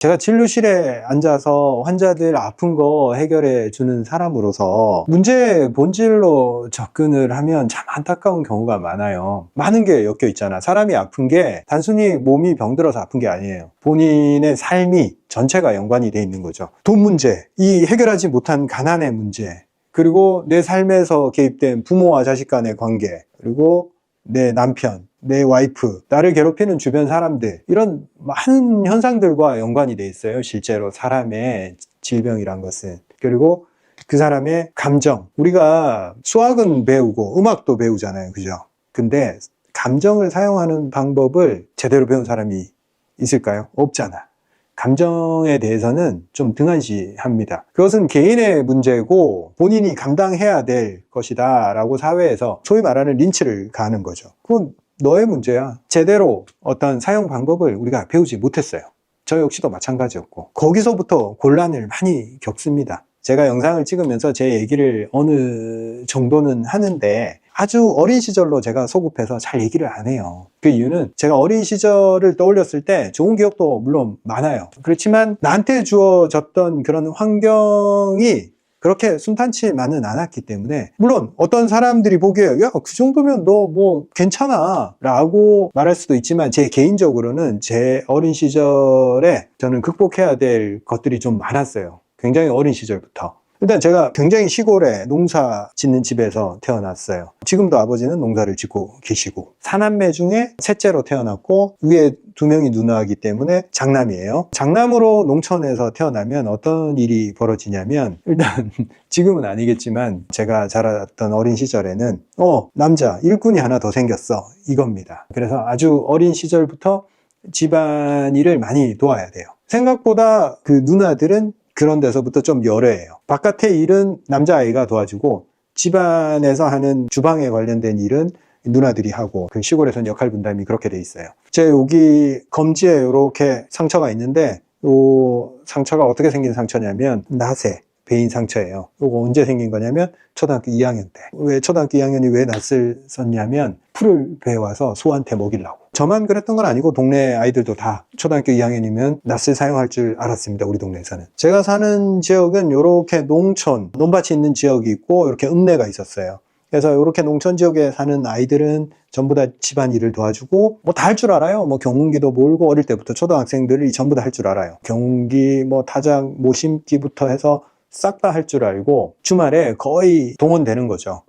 제가 진료실에 앉아서 환자들 아픈 거 해결해 주는 사람으로서 문제의 본질로 접근을 하면 참 안타까운 경우가 많아요. 많은 게 엮여 있잖아. 사람이 아픈 게 단순히 몸이 병들어서 아픈 게 아니에요. 본인의 삶이 전체가 연관이 돼 있는 거죠. 돈 문제, 이 해결하지 못한 가난의 문제, 그리고 내 삶에서 개입된 부모와 자식 간의 관계, 그리고 내 남편, 내 와이프, 나를 괴롭히는 주변 사람들, 이런 많은 현상들과 연관이 돼 있어요. 실제로 사람의 질병이란 것은. 그리고 그 사람의 감정, 우리가 수학은 배우고 음악도 배우잖아요, 그죠? 근데 감정을 사용하는 방법을 제대로 배운 사람이 있을까요? 없잖아. 감정에 대해서는 좀 등한시합니다. 그것은 개인의 문제고 본인이 감당해야 될 것이다 라고 사회에서 소위 말하는 린치를 가하는 거죠. 그건 너의 문제야. 제대로 어떤 사용 방법을 우리가 배우지 못했어요. 저 역시도 마찬가지였고, 거기서부터 곤란을 많이 겪습니다. 제가 영상을 찍으면서 제 얘기를 어느 정도는 하는데 아주 어린 시절로 제가 소급해서 잘 얘기를 안 해요. 그 이유는 제가 어린 시절을 떠올렸을 때 좋은 기억도 물론 많아요. 그렇지만 나한테 주어졌던 그런 환경이 그렇게 순탄치만은 않았기 때문에, 물론 어떤 사람들이 보기에 야, 그 정도면 너 뭐 괜찮아 라고 말할 수도 있지만, 제 개인적으로는 제 어린 시절에 저는 극복해야 될 것들이 좀 많았어요. 굉장히 어린 시절부터. 일단 제가 굉장히 시골에 농사 짓는 집에서 태어났어요. 지금도 아버지는 농사를 짓고 계시고, 사남매 중에 셋째로 태어났고 위에 2명이 누나이기 때문에 장남이에요. 장남으로 농촌에서 태어나면 어떤 일이 벌어지냐면, 일단 지금은 아니겠지만 제가 자랐던 어린 시절에는 남자 일꾼이 하나 더 생겼어, 이겁니다. 그래서 아주 어린 시절부터 집안일을 많이 도와야 돼요. 생각보다 그 누나들은 그런 데서부터 좀 열애해요. 바깥의 일은 남자아이가 도와주고 집안에서 하는 주방에 관련된 일은 누나들이 하고, 그 시골에서는 역할 분담이 그렇게 돼 있어요. 제 여기 검지에 이렇게 상처가 있는데, 이 상처가 어떻게 생긴 상처냐면 나세, 배인 상처예요. 이거 언제 생긴 거냐면 초등학교 2학년 때. 왜 초등학교 2학년이 왜 낯을 썼냐면 풀을 베어와서 소한테 먹이려고. 저만 그랬던 건 아니고 동네 아이들도 다 초등학교 2학년이면 낯을 사용할 줄 알았습니다. 우리 동네에서는. 제가 사는 지역은 이렇게 농촌, 논밭이 있는 지역이 있고 이렇게 읍내가 있었어요. 그래서 이렇게 농촌 지역에 사는 아이들은 전부 다 집안일을 도와주고 뭐 다 할 줄 알아요. 뭐 경운기도 몰고, 어릴 때부터 초등학생들이 전부 다 할 줄 알아요. 경운기, 뭐 타작, 모심기부터 해서 싹 다 할 줄 알고 주말에 거의 동원되는 거죠.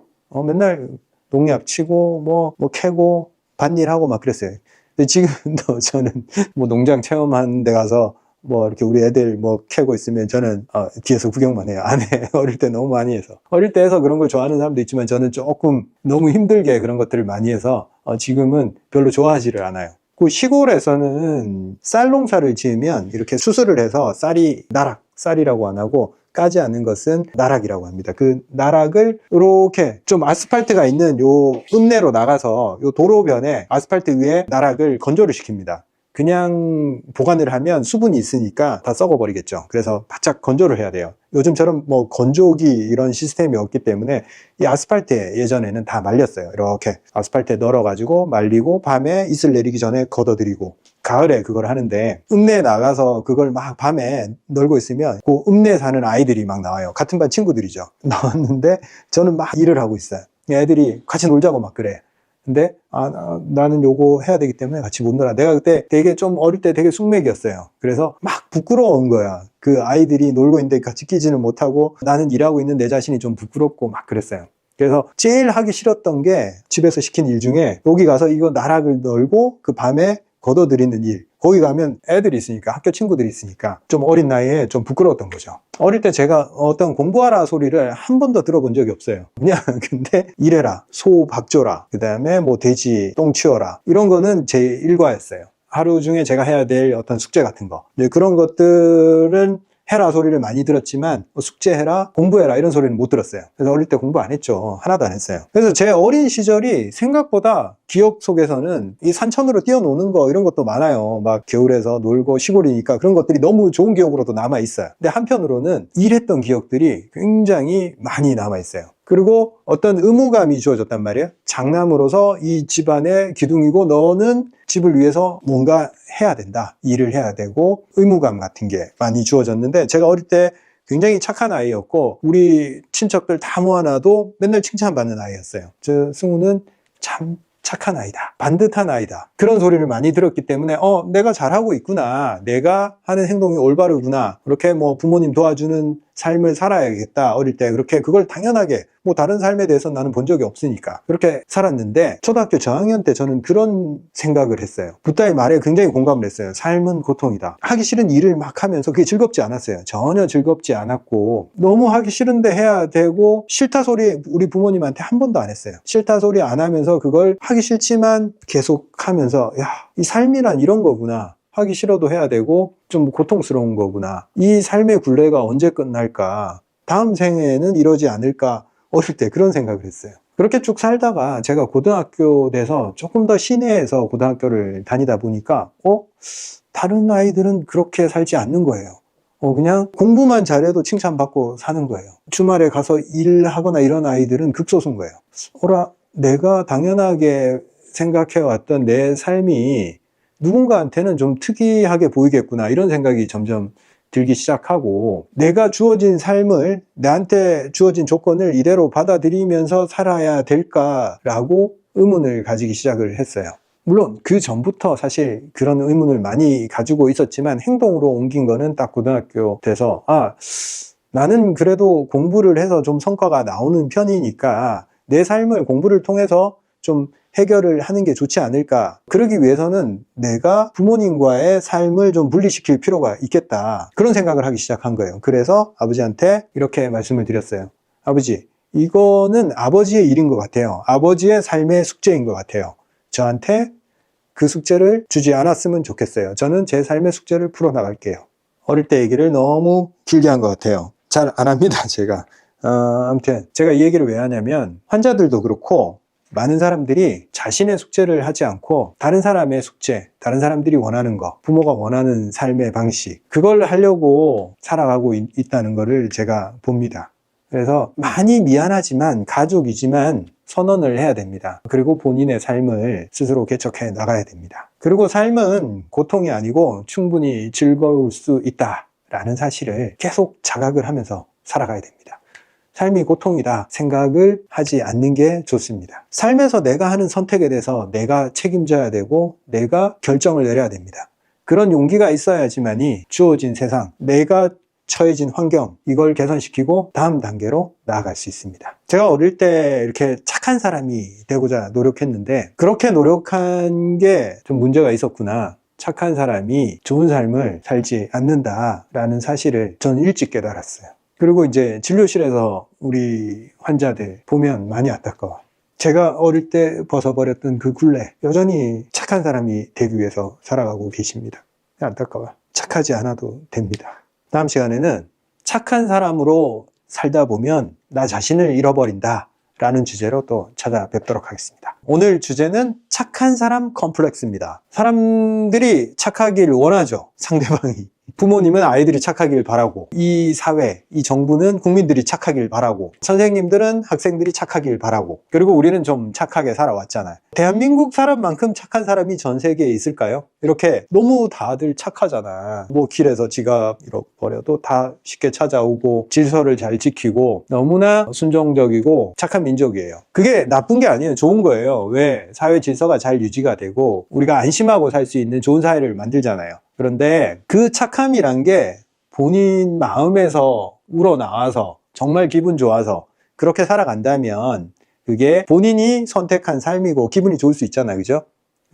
맨날 농약 치고 뭐 캐고 밭일하고 막 그랬어요. 근데 지금도 저는 뭐 농장 체험하는 데 가서 뭐 이렇게 우리 애들 뭐 캐고 있으면 저는 뒤에서 구경만 해요. 안 해. 어릴 때 너무 많이 해서. 어릴 때 해서 그런 걸 좋아하는 사람도 있지만 저는 조금 너무 힘들게 그런 것들을 많이 해서 지금은 별로 좋아하지를 않아요. 그 시골에서는 쌀 농사를 지으면 이렇게 수술을 해서 쌀이 나락, 쌀이라고 안 하고 까지 않는 것은 나락이라고 합니다. 그 나락을 이렇게 좀 아스팔트가 있는 요 읍내로 나가서 요 도로변에 아스팔트 위에 나락을 건조를 시킵니다. 그냥 보관을 하면 수분이 있으니까 다 썩어버리겠죠. 그래서 바짝 건조를 해야 돼요. 요즘처럼 뭐 건조기 이런 시스템이 없기 때문에 이 아스팔트에 예전에는 다 말렸어요. 이렇게 아스팔트에 널어가지고 말리고 밤에 이슬 내리기 전에 걷어들이고, 가을에 그걸 하는데 읍내에 나가서 그걸 막 밤에 널고 있으면 그 읍내에 사는 아이들이 막 나와요. 같은 반 친구들이죠. 나왔는데 저는 막 일을 하고 있어요. 애들이 같이 놀자고 막 그래. 근데 나는 요거 해야 되기 때문에 같이 못 놀아. 내가 그때 되게 좀 어릴 때 되게 숙맥이었어요. 그래서 막 부끄러운 거야. 그 아이들이 놀고 있는데 같이 끼지는 못하고 나는 일하고 있는 내 자신이 좀 부끄럽고 막 그랬어요. 그래서 제일 하기 싫었던 게 집에서 시킨 일 중에 여기 가서 이거 나락을 널고 그 밤에 걷어들이는 일. 거기 가면 애들이 있으니까, 학교 친구들이 있으니까 좀 어린 나이에 좀 부끄러웠던 거죠. 어릴 때 제가 어떤 공부하라 소리를 한 번도 들어본 적이 없어요. 그냥 근데 일해라, 소 밥 줘라, 그 다음에 뭐 돼지 똥 치워라, 이런 거는 제 일과였어요. 하루 중에 제가 해야 될 어떤 숙제 같은 거, 그런 것들은 해라 소리를 많이 들었지만 숙제해라, 공부해라 이런 소리는 못 들었어요. 그래서 어릴 때 공부 안 했죠. 하나도 안 했어요. 그래서 제 어린 시절이 생각보다 기억 속에서는 이 산천으로 뛰어노는 거 이런 것도 많아요. 막 겨울에서 놀고, 시골이니까 그런 것들이 너무 좋은 기억으로도 남아있어요. 근데 한편으로는 일했던 기억들이 굉장히 많이 남아있어요. 그리고 어떤 의무감이 주어졌단 말이에요. 장남으로서 이 집안의 기둥이고 너는 집을 위해서 뭔가 해야 된다. 일을 해야 되고 의무감 같은 게 많이 주어졌는데 제가 어릴 때 굉장히 착한 아이였고 우리 친척들 다 모아놔도 맨날 칭찬받는 아이였어요. 저 승우는 참 착한 아이다. 반듯한 아이다. 그런 소리를 많이 들었기 때문에 내가 잘하고 있구나. 내가 하는 행동이 올바르구나. 그렇게 뭐 부모님 도와주는 삶을 살아야겠다. 어릴 때 그렇게 그걸 당연하게 뭐 다른 삶에 대해서 나는 본 적이 없으니까 그렇게 살았는데 초등학교 저학년 때 저는 그런 생각을 했어요. 부다의 말에 굉장히 공감을 했어요. 삶은 고통이다. 하기 싫은 일을 막 하면서 그게 즐겁지 않았어요. 전혀 즐겁지 않았고 너무 하기 싫은데 해야 되고 싫다 소리 우리 부모님한테 한 번도 안 했어요. 싫다 소리 안 하면서 그걸 하기 싫지만 계속 하면서 야, 이 삶이란 이런 거구나. 하기 싫어도 해야 되고 좀 고통스러운 거구나. 이 삶의 굴레가 언제 끝날까? 다음 생에는 이러지 않을까? 어릴 때 그런 생각을 했어요. 그렇게 쭉 살다가 제가 고등학교 돼서 조금 더 시내에서 고등학교를 다니다 보니까 다른 아이들은 그렇게 살지 않는 거예요. 그냥 공부만 잘해도 칭찬받고 사는 거예요. 주말에 가서 일하거나 이런 아이들은 극소수인 거예요. 내가 당연하게 생각해왔던 내 삶이 누군가한테는 좀 특이하게 보이겠구나 이런 생각이 점점 들기 시작하고 내가 주어진 삶을 나한테 주어진 조건을 이대로 받아들이면서 살아야 될까라고 의문을 가지기 시작을 했어요. 물론 그 전부터 사실 그런 의문을 많이 가지고 있었지만 행동으로 옮긴 거는 딱 고등학교 돼서 나는 그래도 공부를 해서 좀 성과가 나오는 편이니까 내 삶을 공부를 통해서 좀 해결을 하는 게 좋지 않을까. 그러기 위해서는 내가 부모님과의 삶을 좀 분리시킬 필요가 있겠다. 그런 생각을 하기 시작한 거예요. 그래서 아버지한테 이렇게 말씀을 드렸어요. 아버지, 이거는 아버지의 일인 것 같아요. 아버지의 삶의 숙제인 것 같아요. 저한테 그 숙제를 주지 않았으면 좋겠어요. 저는 제 삶의 숙제를 풀어나갈게요. 어릴 때 얘기를 너무 길게 한 것 같아요. 잘 안 합니다, 제가. 아무튼 제가 이 얘기를 왜 하냐면 환자들도 그렇고 많은 사람들이 자신의 숙제를 하지 않고 다른 사람의 숙제, 다른 사람들이 원하는 거, 부모가 원하는 삶의 방식 그걸 하려고 살아가고 있다는 거를 제가 봅니다. 그래서 많이 미안하지만 가족이지만 선언을 해야 됩니다. 그리고 본인의 삶을 스스로 개척해 나가야 됩니다. 그리고 삶은 고통이 아니고 충분히 즐거울 수 있다라는 사실을 계속 자각을 하면서 살아가야 됩니다. 삶이 고통이다 생각을 하지 않는 게 좋습니다. 삶에서 내가 하는 선택에 대해서 내가 책임져야 되고 내가 결정을 내려야 됩니다. 그런 용기가 있어야지만이 주어진 세상, 내가 처해진 환경 이걸 개선시키고 다음 단계로 나아갈 수 있습니다. 제가 어릴 때 이렇게 착한 사람이 되고자 노력했는데 그렇게 노력한 게 좀 문제가 있었구나. 착한 사람이 좋은 삶을 살지 않는다라는 사실을 저는 일찍 깨달았어요. 그리고 이제 진료실에서 우리 환자들 보면 많이 안타까워. 제가 어릴 때 벗어버렸던 그 굴레, 여전히 착한 사람이 되기 위해서 살아가고 계십니다. 안타까워. 착하지 않아도 됩니다. 다음 시간에는 착한 사람으로 살다 보면 나 자신을 잃어버린다 라는 주제로 또 찾아뵙도록 하겠습니다. 오늘 주제는 착한 사람 컴플렉스입니다. 사람들이 착하길 원하죠. 상대방이. 부모님은 아이들이 착하길 바라고, 이 사회, 이 정부는 국민들이 착하길 바라고, 선생님들은 학생들이 착하길 바라고, 그리고 우리는 좀 착하게 살아왔잖아요. 대한민국 사람만큼 착한 사람이 전 세계에 있을까요? 이렇게 너무 다들 착하잖아. 뭐 길에서 지갑 잃어버려도 다 쉽게 찾아오고 질서를 잘 지키고 너무나 순종적이고 착한 민족이에요. 그게 나쁜 게 아니에요. 좋은 거예요. 왜? 사회 질서가 잘 유지가 되고 우리가 안심하고 살 수 있는 좋은 사회를 만들잖아요. 그런데 그 착함이란 게 본인 마음에서 우러나와서 정말 기분 좋아서 그렇게 살아간다면 그게 본인이 선택한 삶이고 기분이 좋을 수 있잖아요. 그죠?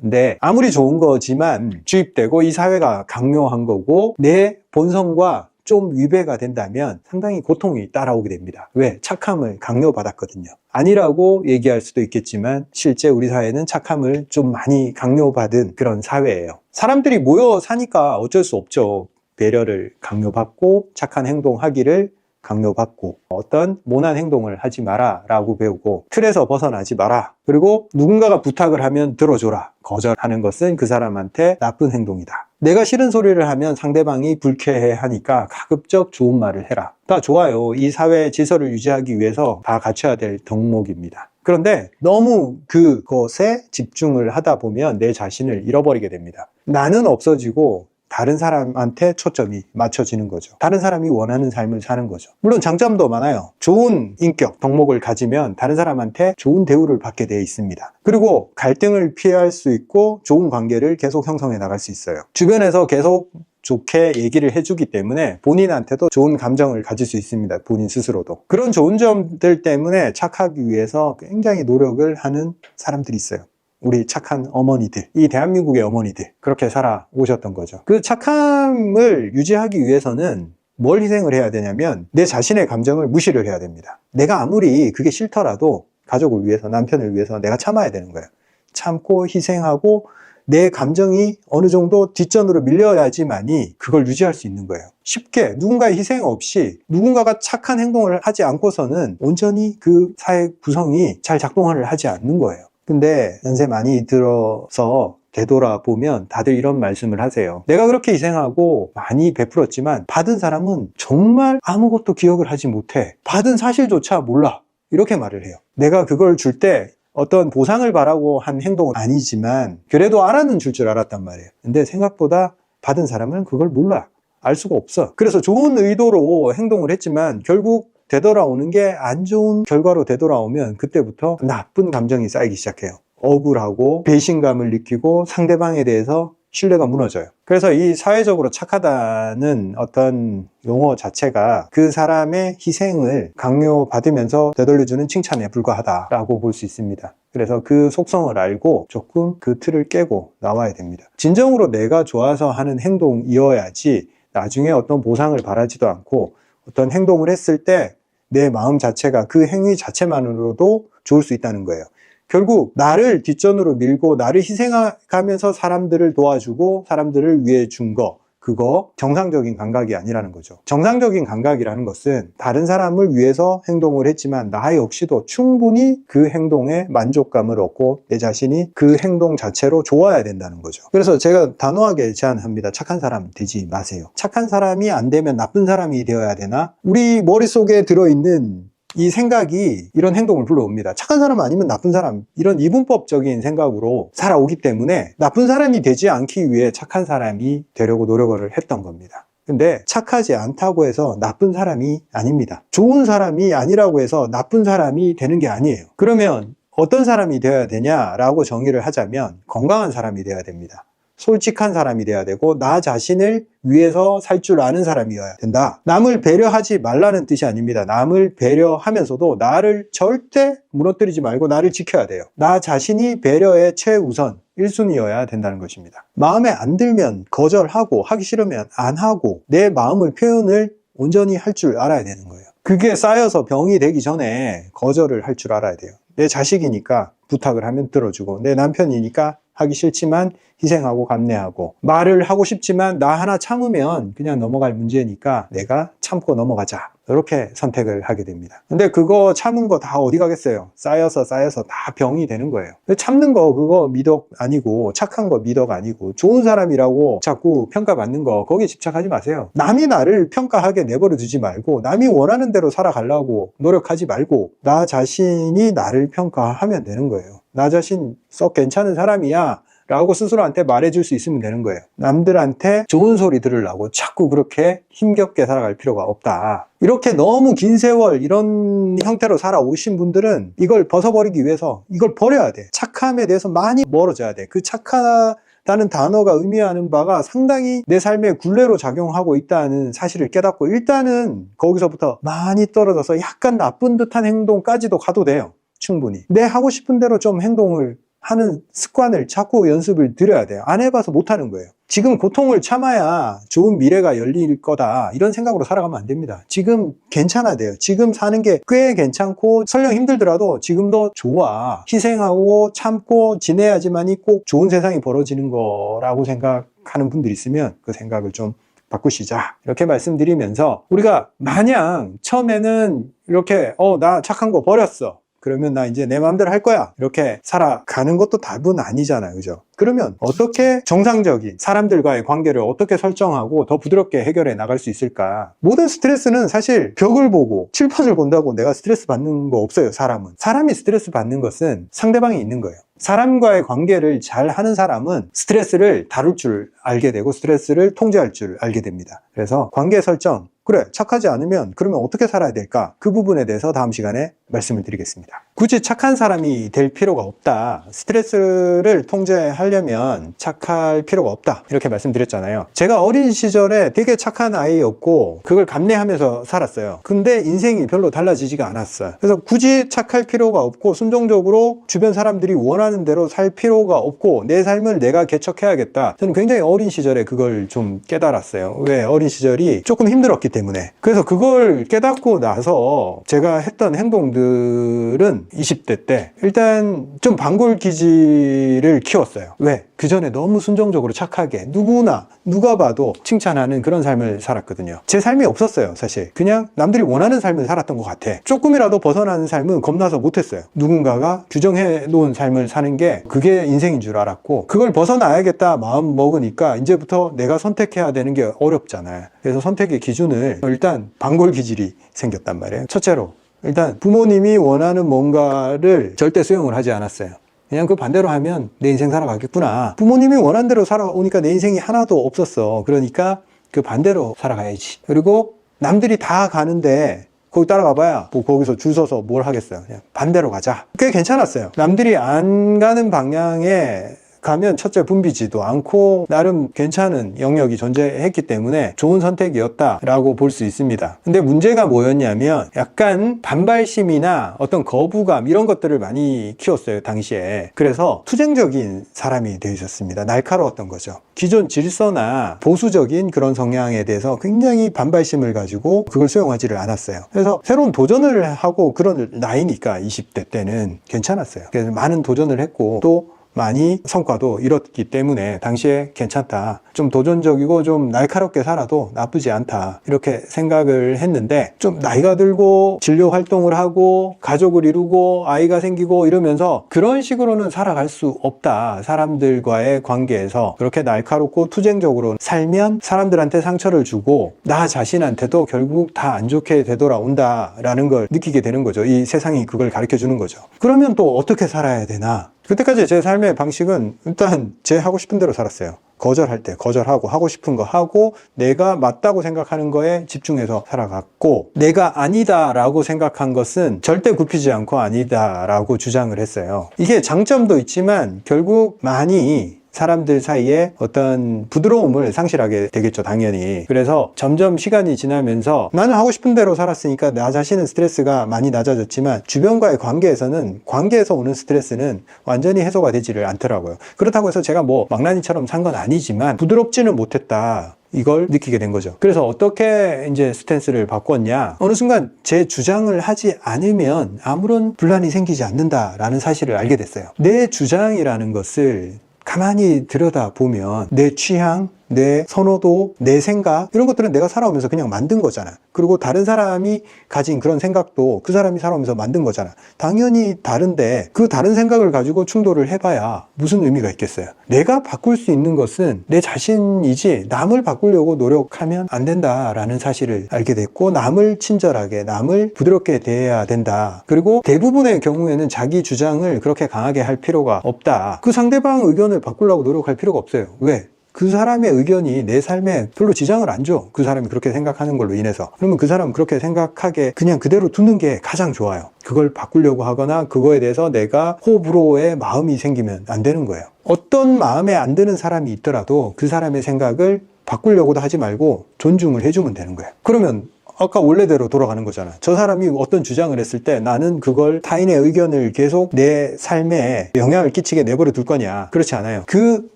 근데 아무리 좋은 거지만 주입되고 이 사회가 강요한 거고 내 본성과 좀 위배가 된다면 상당히 고통이 따라오게 됩니다. 왜? 착함을 강요받았거든요. 아니라고 얘기할 수도 있겠지만 실제 우리 사회는 착함을 좀 많이 강요받은 그런 사회예요. 사람들이 모여 사니까 어쩔 수 없죠. 배려를 강요받고 착한 행동하기를 강요받고 어떤 모난 행동을 하지 마라 라고 배우고 틀에서 벗어나지 마라. 그리고 누군가가 부탁을 하면 들어줘라. 거절하는 것은 그 사람한테 나쁜 행동이다. 내가 싫은 소리를 하면 상대방이 불쾌해 하니까 가급적 좋은 말을 해라. 다 좋아요. 이 사회 질서를 유지하기 위해서 다 갖춰야 될 덕목입니다. 그런데 너무 그것에 집중을 하다 보면 내 자신을 잃어버리게 됩니다. 나는 없어지고 다른 사람한테 초점이 맞춰지는 거죠. 다른 사람이 원하는 삶을 사는 거죠. 물론 장점도 많아요. 좋은 인격, 덕목을 가지면 다른 사람한테 좋은 대우를 받게 되어 있습니다. 그리고 갈등을 피할 수 있고 좋은 관계를 계속 형성해 나갈 수 있어요. 주변에서 계속 좋게 얘기를 해주기 때문에 본인한테도 좋은 감정을 가질 수 있습니다. 본인 스스로도. 그런 좋은 점들 때문에 착하기 위해서 굉장히 노력을 하는 사람들이 있어요. 우리 착한 어머니들, 이 대한민국의 어머니들, 그렇게 살아오셨던 거죠. 그 착함을 유지하기 위해서는 뭘 희생을 해야 되냐면 내 자신의 감정을 무시를 해야 됩니다. 내가 아무리 그게 싫더라도 가족을 위해서, 남편을 위해서 내가 참아야 되는 거예요. 참고 희생하고 내 감정이 어느 정도 뒷전으로 밀려야지만이 그걸 유지할 수 있는 거예요. 쉽게 누군가의 희생 없이 누군가가 착한 행동을 하지 않고서는 온전히 그 사회 구성이 잘 작동을 하지 않는 거예요. 근데 연세 많이 들어서 되돌아보면 다들 이런 말씀을 하세요. 내가 그렇게 희생하고 많이 베풀었지만 받은 사람은 정말 아무것도 기억을 하지 못해. 받은 사실조차 몰라. 이렇게 말을 해요. 내가 그걸 줄 때 어떤 보상을 바라고 한 행동은 아니지만 그래도 알아는 줄 줄 알았단 말이에요. 근데 생각보다 받은 사람은 그걸 몰라. 알 수가 없어. 그래서 좋은 의도로 행동을 했지만 결국 되돌아오는 게 안 좋은 결과로 되돌아오면 그때부터 나쁜 감정이 쌓이기 시작해요. 억울하고 배신감을 느끼고 상대방에 대해서 신뢰가 무너져요. 그래서 이 사회적으로 착하다는 어떤 용어 자체가 그 사람의 희생을 강요받으면서 되돌려주는 칭찬에 불과하다라고 볼 수 있습니다. 그래서 그 속성을 알고 조금 그 틀을 깨고 나와야 됩니다. 진정으로 내가 좋아서 하는 행동이어야지 나중에 어떤 보상을 바라지도 않고 어떤 행동을 했을 때 내 마음 자체가 그 행위 자체만으로도 좋을 수 있다는 거예요. 결국 나를 뒷전으로 밀고 나를 희생하면서 사람들을 도와주고 사람들을 위해 준 거, 그거 정상적인 감각이 아니라는 거죠. 정상적인 감각이라는 것은 다른 사람을 위해서 행동을 했지만 나 역시도 충분히 그 행동에 만족감을 얻고 내 자신이 그 행동 자체로 좋아야 된다는 거죠. 그래서 제가 단호하게 제안합니다. 착한 사람 되지 마세요. 착한 사람이 안 되면 나쁜 사람이 되어야 되나? 우리 머릿속에 들어있는 이 생각이 이런 행동을 불러옵니다. 착한 사람 아니면 나쁜 사람, 이런 이분법적인 생각으로 살아오기 때문에 나쁜 사람이 되지 않기 위해 착한 사람이 되려고 노력을 했던 겁니다. 근데 착하지 않다고 해서 나쁜 사람이 아닙니다. 좋은 사람이 아니라고 해서 나쁜 사람이 되는 게 아니에요. 그러면 어떤 사람이 되어야 되냐라고 정의를 하자면 건강한 사람이 되어야 됩니다. 솔직한 사람이 돼야 되고 나 자신을 위해서 살 줄 아는 사람이어야 된다. 남을 배려하지 말라는 뜻이 아닙니다. 남을 배려하면서도 나를 절대 무너뜨리지 말고 나를 지켜야 돼요. 나 자신이 배려의 최우선 1순위여야 된다는 것입니다. 마음에 안 들면 거절하고 하기 싫으면 안 하고 내 마음을 표현을 온전히 할 줄 알아야 되는 거예요. 그게 쌓여서 병이 되기 전에 거절을 할 줄 알아야 돼요. 내 자식이니까 부탁을 하면 들어주고 내 남편이니까 하기 싫지만 희생하고 감내하고 말을 하고 싶지만 나 하나 참으면 그냥 넘어갈 문제니까 내가 참고 넘어가자. 이렇게 선택을 하게 됩니다. 근데 그거 참은 거 다 어디 가겠어요? 쌓여서 다 병이 되는 거예요. 참는 거 그거 미덕 아니고 착한 거 미덕 아니고 좋은 사람이라고 자꾸 평가받는 거 거기에 집착하지 마세요. 남이 나를 평가하게 내버려 두지 말고 남이 원하는 대로 살아가려고 노력하지 말고 나 자신이 나를 평가하면 되는 거예요. 나 자신 썩 괜찮은 사람이야 라고 스스로한테 말해줄 수 있으면 되는 거예요. 남들한테 좋은 소리 들으려고 자꾸 그렇게 힘겹게 살아갈 필요가 없다. 이렇게 너무 긴 세월 이런 형태로 살아오신 분들은 이걸 벗어버리기 위해서 이걸 버려야 돼. 착함에 대해서 많이 멀어져야 돼. 그 착하다는 단어가 의미하는 바가 상당히 내 삶에 굴레로 작용하고 있다는 사실을 깨닫고 일단은 거기서부터 많이 떨어져서 약간 나쁜 듯한 행동까지도 가도 돼요. 충분히. 내 하고 싶은 대로 좀 행동을 하는 습관을 자꾸 연습을 들여야 돼요. 안 해봐서 못하는 거예요. 지금 고통을 참아야 좋은 미래가 열릴 거다 이런 생각으로 살아가면 안 됩니다. 지금 괜찮아야 돼요. 지금 사는 게 꽤 괜찮고 설령 힘들더라도 지금도 좋아. 희생하고 참고 지내야지만이 꼭 좋은 세상이 벌어지는 거라고 생각하는 분들이 있으면 그 생각을 좀 바꾸시자 이렇게 말씀드리면서 우리가 마냥 처음에는 이렇게 나 착한 거 버렸어. 그러면 나 이제 내 마음대로 할 거야. 이렇게 살아가는 것도 답은 아니잖아요. 그죠? 그러면 어떻게 정상적인 사람들과의 관계를 어떻게 설정하고 더 부드럽게 해결해 나갈 수 있을까? 모든 스트레스는 사실 벽을 보고 칠판을 본다고 내가 스트레스 받는 거 없어요. 사람이 스트레스 받는 것은 상대방이 있는 거예요. 사람과의 관계를 잘 하는 사람은 스트레스를 다룰 줄 알게 되고 스트레스를 통제할 줄 알게 됩니다. 그래서 관계 설정, 그래 착하지 않으면 그러면 어떻게 살아야 될까? 그 부분에 대해서 다음 시간에 말씀을 드리겠습니다. 굳이 착한 사람이 될 필요가 없다. 스트레스를 통제하려면 착할 필요가 없다. 이렇게 말씀드렸잖아요. 제가 어린 시절에 되게 착한 아이였고 그걸 감내하면서 살았어요. 근데 인생이 별로 달라지지가 않았어요. 그래서 굳이 착할 필요가 없고 순종적으로 주변 사람들이 원하는 대로 살 필요가 없고 내 삶을 내가 개척해야겠다. 저는 굉장히 어린 시절에 그걸 좀 깨달았어요. 왜? 어린 시절이 조금 힘들었기 때문에. 그래서 그걸 깨닫고 나서 제가 했던 행동들은 20대 때 일단 좀 반골 기질을 키웠어요. 왜? 그 전에 너무 순종적으로 착하게 누가 봐도 칭찬하는 그런 삶을 살았거든요. 제 삶이 없었어요. 사실 그냥 남들이 원하는 삶을 살았던 것 같아. 조금이라도 벗어나는 삶은 겁나서 못했어요. 누군가가 규정해 놓은 삶을 사는 게 그게 인생인 줄 알았고 그걸 벗어나야겠다 마음 먹으니까 이제부터 내가 선택해야 되는 게 어렵잖아요. 그래서 선택의 기준을 일단 반골 기질이 생겼단 말이에요. 첫째로 일단 부모님이 원하는 뭔가를 절대 수용을 하지 않았어요. 그냥 그 반대로 하면 내 인생 살아가겠구나. 부모님이 원하는 대로 살아오니까 내 인생이 하나도 없었어. 그러니까 그 반대로 살아가야지. 그리고 남들이 다 가는데 거기 따라가 봐야 뭐 거기서 줄 서서 뭘 하겠어요. 그냥 반대로 가자. 꽤 괜찮았어요. 남들이 안 가는 방향에 가면 첫째 붐비지도 않고 나름 괜찮은 영역이 존재했기 때문에 좋은 선택이었다라고 볼 수 있습니다. 근데 문제가 뭐였냐면 약간 반발심이나 어떤 거부감 이런 것들을 많이 키웠어요, 당시에. 그래서 투쟁적인 사람이 되어 있었습니다. 날카로웠던 거죠. 기존 질서나 보수적인 그런 성향에 대해서 굉장히 반발심을 가지고 그걸 수용하지를 않았어요. 그래서 새로운 도전을 하고 그런 나이니까 20대 때는 괜찮았어요. 그래서 많은 도전을 했고 또 많이 성과도 이뤘기 때문에 당시에 괜찮다. 좀 도전적이고 좀 날카롭게 살아도 나쁘지 않다. 이렇게 생각을 했는데 좀 나이가 들고 진료 활동을 하고 가족을 이루고 아이가 생기고 이러면서 그런 식으로는 살아갈 수 없다. 사람들과의 관계에서 그렇게 날카롭고 투쟁적으로 살면 사람들한테 상처를 주고 나 자신한테도 결국 다 안 좋게 되돌아온다라는 걸 느끼게 되는 거죠. 이 세상이 그걸 가르쳐 주는 거죠. 그러면 또 어떻게 살아야 되나? 그때까지 제 삶의 방식은 일단 제 하고 싶은 대로 살았어요. 거절할 때 거절하고 하고 싶은 거 하고 내가 맞다고 생각하는 거에 집중해서 살아갔고 내가 아니다라고 생각한 것은 절대 굽히지 않고 아니다라고 주장을 했어요. 이게 장점도 있지만 결국 많이 사람들 사이에 어떤 부드러움을 상실하게 되겠죠, 당연히. 그래서 점점 시간이 지나면서 나는 하고 싶은 대로 살았으니까 나 자신은 스트레스가 많이 낮아졌지만 주변과의 관계에서 오는 스트레스는 완전히 해소가 되지를 않더라고요. 그렇다고 해서 제가 뭐 망나니처럼 산 건 아니지만 부드럽지는 못했다. 이걸 느끼게 된 거죠. 그래서 어떻게 이제 스탠스를 바꿨냐? 어느 순간 제 주장을 하지 않으면 아무런 분란이 생기지 않는다라는 사실을 알게 됐어요. 내 주장이라는 것을 가만히 들여다보면 내 취향, 내 선호도, 내 생각 이런 것들은 내가 살아오면서 그냥 만든 거잖아. 그리고 다른 사람이 가진 그런 생각도 그 사람이 살아오면서 만든 거잖아. 당연히 다른데 그 다른 생각을 가지고 충돌을 해봐야 무슨 의미가 있겠어요. 내가 바꿀 수 있는 것은 내 자신이지 남을 바꾸려고 노력하면 안 된다라는 사실을 알게 됐고 남을 친절하게, 남을 부드럽게 대해야 된다. 그리고 대부분의 경우에는 자기 주장을 그렇게 강하게 할 필요가 없다. 그 상대방 의견을 바꾸려고 노력할 필요가 없어요. 왜? 그 사람의 의견이 내 삶에 별로 지장을 안 줘. 그 사람이 그렇게 생각하는 걸로 인해서. 그러면 그 사람은 그렇게 생각하게 그냥 그대로 두는 게 가장 좋아요. 그걸 바꾸려고 하거나 그거에 대해서 내가 호불호의 마음이 생기면 안 되는 거예요. 어떤 마음에 안 드는 사람이 있더라도 그 사람의 생각을 바꾸려고도 하지 말고 존중을 해주면 되는 거예요. 그러면 아까 원래대로 돌아가는 거잖아. 저 사람이 어떤 주장을 했을 때 나는 그걸 타인의 의견을 계속 내 삶에 영향을 끼치게 내버려 둘 거냐? 그렇지 않아요. 그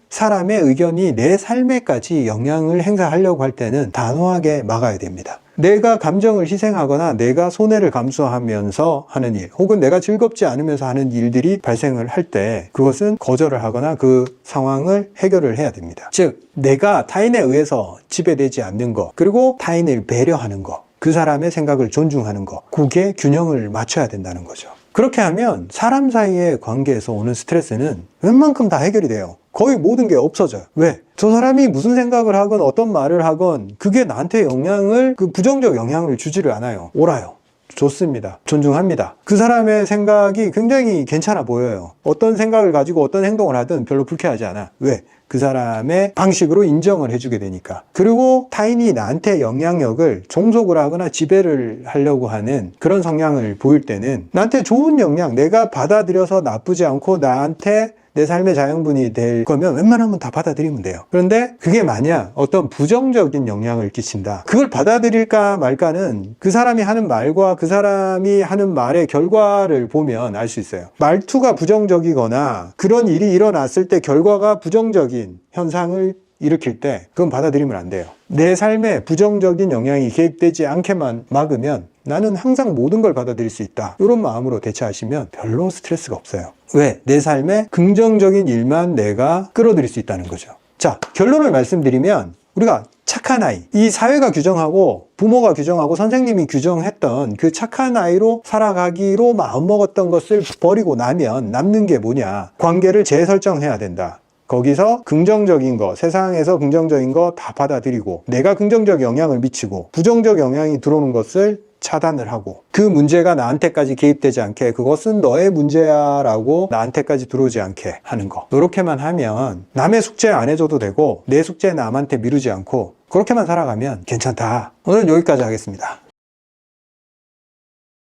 사람의 의견이 내 삶에까지 영향을 행사하려고 할 때는 단호하게 막아야 됩니다. 내가 감정을 희생하거나 내가 손해를 감수하면서 하는 일 혹은 내가 즐겁지 않으면서 하는 일들이 발생을 할 때 그것은 거절을 하거나 그 상황을 해결을 해야 됩니다. 즉 내가 타인에 의해서 지배되지 않는 것 그리고 타인을 배려하는 것 그 사람의 생각을 존중하는 것 그게 균형을 맞춰야 된다는 거죠. 그렇게 하면 사람 사이의 관계에서 오는 스트레스는 웬만큼 다 해결이 돼요. 거의 모든 게 없어져요. 왜? 저 사람이 무슨 생각을 하건 어떤 말을 하건 그게 나한테 부정적 영향을 주지를 않아요. 옳아요. 좋습니다. 존중합니다. 그 사람의 생각이 굉장히 괜찮아 보여요. 어떤 생각을 가지고 어떤 행동을 하든 별로 불쾌하지 않아. 왜? 그 사람의 방식으로 인정을 해주게 되니까. 그리고 타인이 나한테 영향력을 종속을 하거나 지배를 하려고 하는 그런 성향을 보일 때는 나한테 좋은 영향, 내가 받아들여서 나쁘지 않고 나한테 내 삶의 자양분이 될 거면 웬만하면 다 받아들이면 돼요. 그런데 그게 만약 어떤 부정적인 영향을 끼친다. 그걸 받아들일까 말까는 그 사람이 하는 말과 그 사람이 하는 말의 결과를 보면 알 수 있어요. 말투가 부정적이거나 그런 일이 일어났을 때 결과가 부정적인 현상을 일으킬 때 그건 받아들이면 안 돼요. 내 삶에 부정적인 영향이 개입되지 않게만 막으면 나는 항상 모든 걸 받아들일 수 있다. 이런 마음으로 대처하시면 별로 스트레스가 없어요. 왜? 내 삶에 긍정적인 일만 내가 끌어들일 수 있다는 거죠. 자, 결론을 말씀드리면 우리가 착한 아이, 이 사회가 규정하고 부모가 규정하고 선생님이 규정했던 그 착한 아이로 살아가기로 마음먹었던 것을 버리고 나면 남는 게 뭐냐? 관계를 재설정해야 된다. 거기서 긍정적인 거, 세상에서 긍정적인 거 다 받아들이고 내가 긍정적 영향을 미치고 부정적 영향이 들어오는 것을 차단을 하고 그 문제가 나한테까지 개입되지 않게 그것은 너의 문제야 라고 나한테까지 들어오지 않게 하는 거. 이렇게만 하면 남의 숙제 안 해줘도 되고 내 숙제 남한테 미루지 않고 그렇게만 살아가면 괜찮다. 오늘 여기까지 하겠습니다.